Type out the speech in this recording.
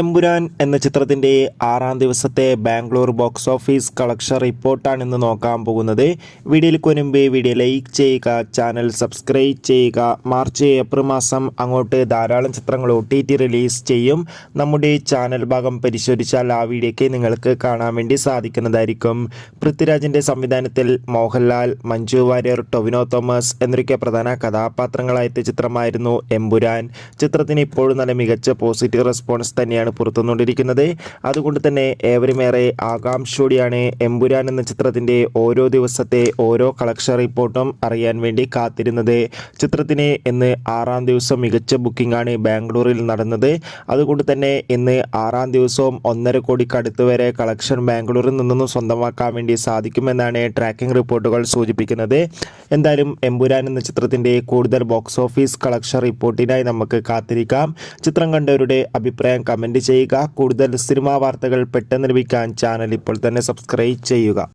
എമ്പുരാൻ എന്ന ചിത്രത്തിൻ്റെ 6-ാം ദിവസത്തെ ബാംഗ്ലൂർ ബോക്സ് ഓഫീസ് കളക്ഷൻ റിപ്പോർട്ടാണ് ഇന്ന് നോക്കാൻ പോകുന്നത്. വീഡിയോയിലേക്ക് മുൻപ് വീഡിയോ ലൈക്ക് ചെയ്യുക, ചാനൽ സബ്സ്ക്രൈബ് ചെയ്യുക. മാർച്ച് ഏപ്രിൽ മാസം അങ്ങോട്ട് ധാരാളം ചിത്രങ്ങൾ OTT റിലീസ് ചെയ്യും. നമ്മുടെ ചാനൽ ഭാഗം പരിശോധിച്ചാൽ ആ വീഡിയോയ്ക്ക് നിങ്ങൾക്ക് കാണാൻ വേണ്ടി സാധിക്കുന്നതായിരിക്കും. പൃഥ്വിരാജിൻ്റെ സംവിധാനത്തിൽ മോഹൻലാൽ, മഞ്ജു വാര്യർ, ടൊവിനോ തോമസ് എന്നൊക്കെ പ്രധാന കഥാപാത്രങ്ങളായെത്തിയ ചിത്രമായിരുന്നു എമ്പുരാൻ. ചിത്രത്തിന് ഇപ്പോഴും നല്ല മികച്ച പോസിറ്റീവ് റെസ്പോൺസ് തന്നെയാണ് പുറത്തുകൊണ്ടിരിക്കുന്നത്. അതുകൊണ്ട് തന്നെ ഏവരുമേറെ ആകാംക്ഷയോടെയാണ് എമ്പുരാൻ എന്ന ചിത്രത്തിൻ്റെ ഓരോ ദിവസത്തെ ഓരോ കളക്ഷൻ റിപ്പോർട്ടും അറിയാൻ വേണ്ടി കാത്തിരുന്നത്. ചിത്രത്തിന് ഇന്ന് 6-ാം ദിവസം മികച്ച ബുക്കിംഗ് ആണ് ബാംഗ്ലൂരിൽ നടന്നത്. അതുകൊണ്ട് തന്നെ ഇന്ന് 6-ാം ദിവസവും 1.5 കോടിക്ക് അടുത്ത് വരെ കളക്ഷൻ ബാംഗ്ലൂരിൽ നിന്നും സ്വന്തമാക്കാൻ വേണ്ടി സാധിക്കുമെന്നാണ് ട്രാക്കിംഗ് റിപ്പോർട്ടുകൾ സൂചിപ്പിക്കുന്നത്. എന്തായാലും എമ്പുരാൻ എന്ന ചിത്രത്തിൻ്റെ കൂടുതൽ ബോക്സ് ഓഫീസ് കളക്ഷൻ റിപ്പോർട്ടിനായി നമുക്ക് കാത്തിരിക്കാം. ചിത്രം കണ്ടവരുടെ അഭിപ്രായം കമൻറ്റ് ചെയ്യുക. കൂടുതൽ സിനിമാ വാർത്തകൾ പെട്ടെന്ന് ലഭിക്കാൻ ചാനൽ ഇപ്പോൾ തന്നെ സബ്സ്ക്രൈബ് ചെയ്യുക.